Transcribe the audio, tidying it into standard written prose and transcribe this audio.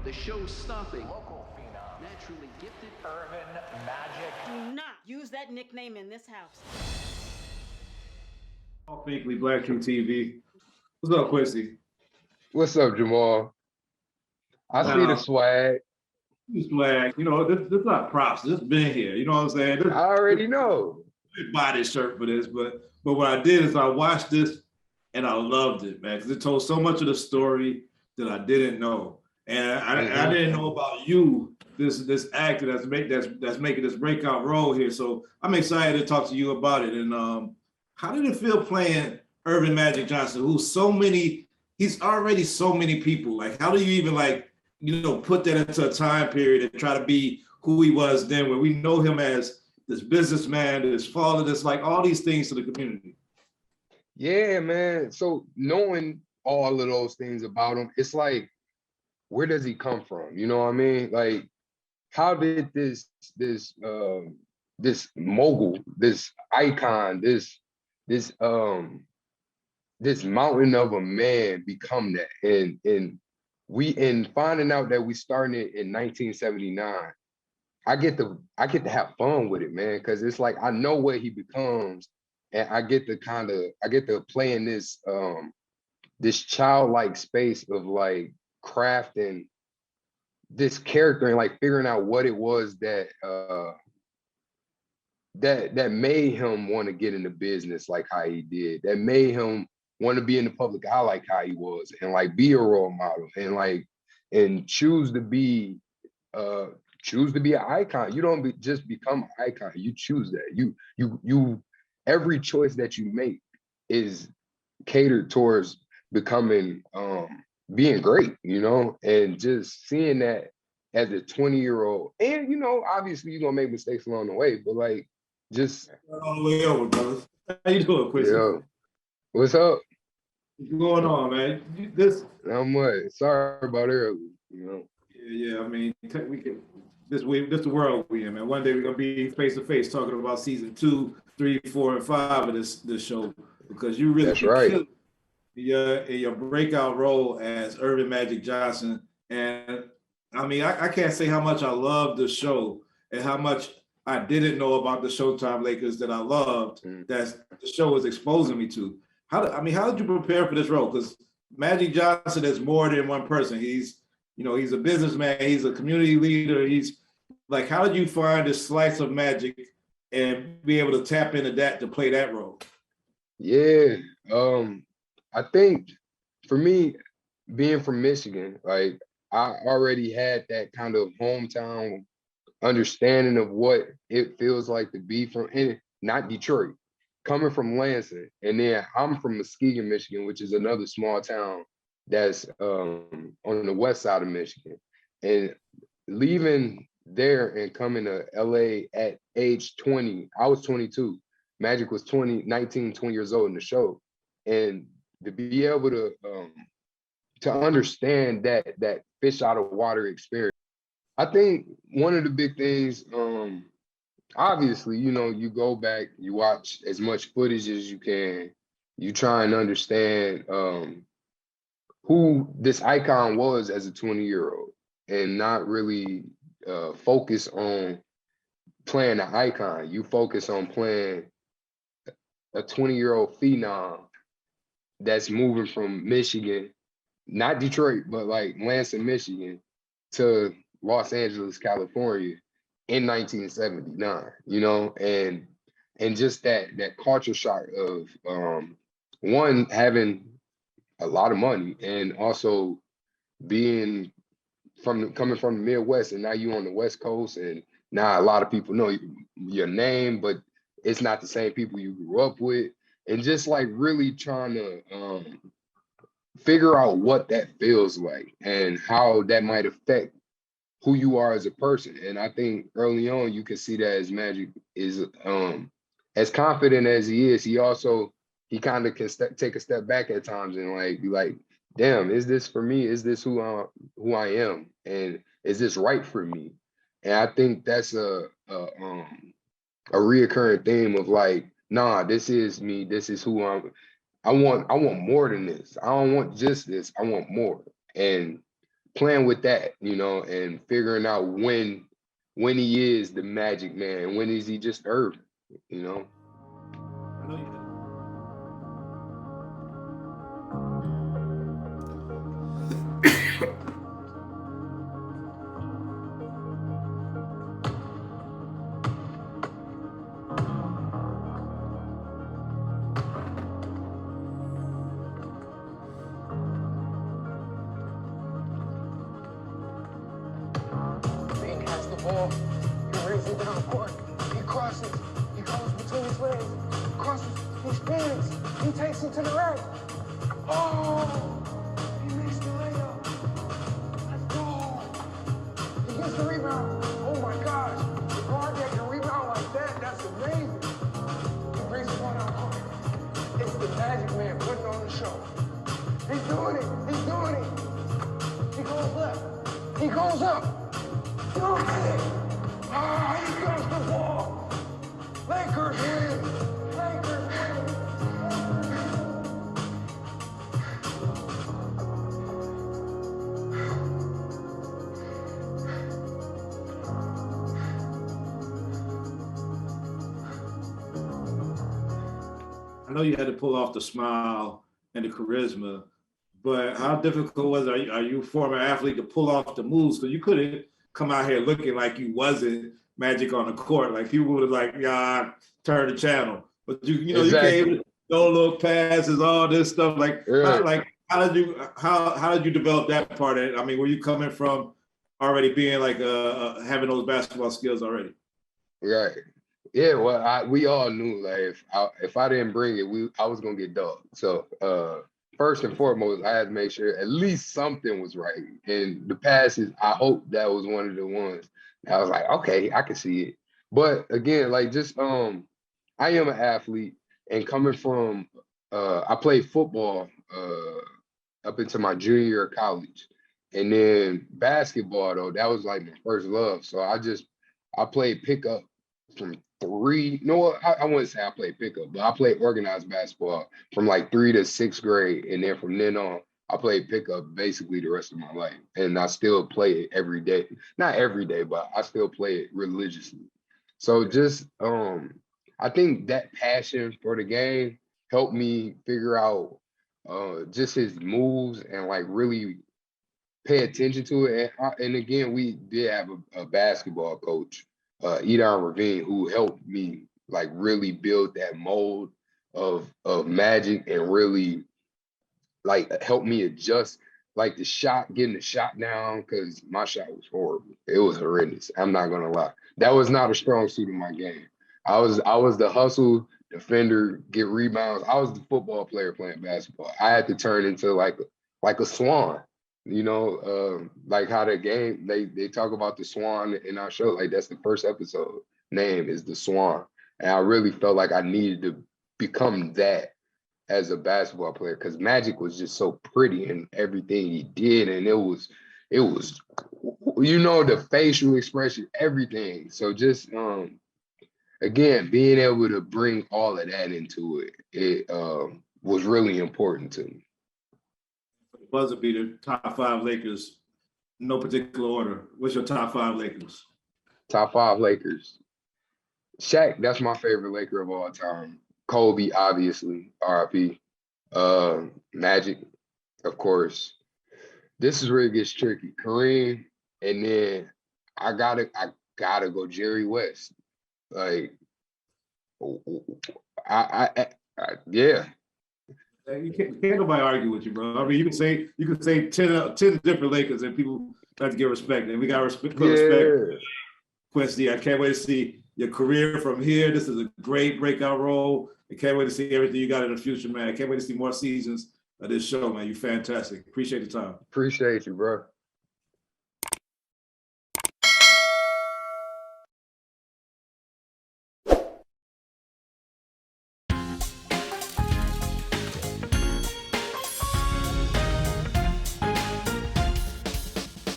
The show's stopping. Local phenom. Naturally gifted. Urban magic. Do not use that nickname in this house. All Fakely Black True TV. What's up, Quincy? What's up, Jamal? I see the swag. Swag. You know, this is not props. This been here. You know what I'm saying? I already know. I didn't buy this shirt for this, but what I did is I watched this and I loved it, man, because it told so much of the story that I didn't know. And I didn't know about you, this actor that's making this breakout role here. So I'm excited to talk to you about it. And how did it feel playing Earvin Magic Johnson, he's already so many people. Like, how do you even put that into a time period and try to be who he was then, when we know him as this businessman, this father, this like all these things to the community? Yeah, man. So knowing all of those things about him, it's like, where does he come from? You know what I mean? Like, how did this mogul, this icon, this mountain of a man become that? And in finding out that we started it in 1979, I get to have fun with it, man, because it's like I know what he becomes, and I get to play in this this childlike space of like crafting this character and like figuring out what it was that that made him want to get into business like how he did, that made him want to be in the public eye like how he was, and like be a role model, and choose to be an icon. You don't just become an icon. You choose that. You every choice that you make is catered towards becoming being great, you know, and just seeing that as a 20-year-old, and you know, obviously you're gonna make mistakes along the way, but like just all the way over, brothers. How you doing, Quincy? Yo, what's up? What's going on, man? This I'm what? Sorry about early, you know. Yeah. I mean, we can. This the world we in, man. One day we're gonna be face to face talking about season 2, 3, 4, and 5 of this show, because you really killed your breakout role as Earvin Magic Johnson. And I mean, I can't say how much I love the show and how much I didn't know about the Showtime Lakers that I loved, that the show was exposing me to. How did you prepare for this role? Because Magic Johnson is more than one person. He's a businessman, he's a community leader. He's like, how did you find this slice of magic and be able to tap into that to play that role? Yeah, I think for me, being from Michigan, like I already had that kind of hometown understanding of what it feels like to be from, and not Detroit, coming from Lansing. And then I'm from Muskegon, Michigan, which is another small town that's on the west side of Michigan. And leaving there and coming to LA at age 20, I was 22. Magic was 19, 20 years old in the show. And to be able to understand that fish out of water experience, I think one of the big things, obviously, you know, you go back, you watch as much footage as you can, you try and understand who this icon was as a 20-year-old, and not really focus on playing an icon. You focus on playing a 20-year-old phenom that's moving from Michigan, not Detroit, but like Lansing, Michigan, to Los Angeles, California in 1979, you know, and just that culture shock of one, having a lot of money, and also being coming from the Midwest, and now you on the West Coast, and now a lot of people know your name, but it's not the same people you grew up with, and just like really trying to figure out what that feels like and how that might affect who you are as a person. And I think early on you can see that as Magic is as confident as he is, he kind of can take a step back at times and like be like, damn, is this for me? Is this who I am? And is this right for me? And I think that's a reoccurring theme of like, nah, this is me. This is who I want more than this. I don't want just this. I want more. And playing with that, you know, and figuring out when he is the Magic Man, when is he just Irvin, you know? I know you did. Bean has the ball. He raises it down court. He crosses. He goes between his legs. Crosses. He spins. He takes it to the right. Oh! He makes the layup. Let's go. He gets the rebound. Oh my gosh. The guard that can rebound like that, that's amazing. He brings the ball down court. It's the Magic Man putting on the show. He's doing it. He's doing it. He goes left. He goes up. Dunks it. Ah, he got the ball. Lakers win. Lakers win. I know you had to pull off the smile and the charisma, but how difficult was it? Are you a former athlete to pull off the moves? Because you couldn't come out here looking like you wasn't Magic on the court. Like people would have like, yeah, turn the channel. But you know, exactly. you gave no little passes, all this stuff. Like, how did you develop that part of it? I mean, were you coming from already being like having those basketball skills already? Right. Yeah. Well, we all knew like if I didn't bring it, I was gonna get dogged. So first and foremost, I had to make sure at least something was right. And the passes, I hope that was one of the ones. I was like, okay, I can see it. But again, like just I am an athlete, and coming from I played football up into my junior year of college. And then basketball though, that was like my first love. So I played pickup from I wouldn't say I played pickup, but I played organized basketball from like 3 to 6th grade. And then from then on, I played pickup basically the rest of my life. And I still play it every day. Not every day, but I still play it religiously. So just, I think that passion for the game helped me figure out just his moves and like really pay attention to it. And again, we did have a basketball coach, Adrien Ravine, who helped me like really build that mold of Magic and really like help me adjust like getting the shot down, because my shot was horrible. It was horrendous. I'm not gonna lie. That was not a strong suit of my game. I was the hustle defender, get rebounds. I was the football player playing basketball. I had to turn into like a swan. You know, like how the game, they talk about the swan in our show. Like that's the first episode name is the Swan. And I really felt like I needed to become that as a basketball player, because Magic was just so pretty in everything he did. And it was, you know, the facial expression, everything. So just, again, being able to bring all of that into it was really important to me. Buzzer beater, top 5 Lakers, no particular order. What's your top 5 Lakers? Top 5 Lakers. Shaq, that's my favorite Laker of all time. Kobe, obviously, RIP. Magic, of course. This is where it gets tricky. Kareem, and then I gotta go Jerry West. Like, yeah. You can't nobody argue with you, bro. I mean, you can say 10 different Lakers, and people have to give respect. And we got respect. Quincy, I can't wait to see your career from here. This is a great breakout role. I can't wait to see everything you got in the future, man. I can't wait to see more seasons of this show, man. You're fantastic. Appreciate the time. Appreciate you, bro.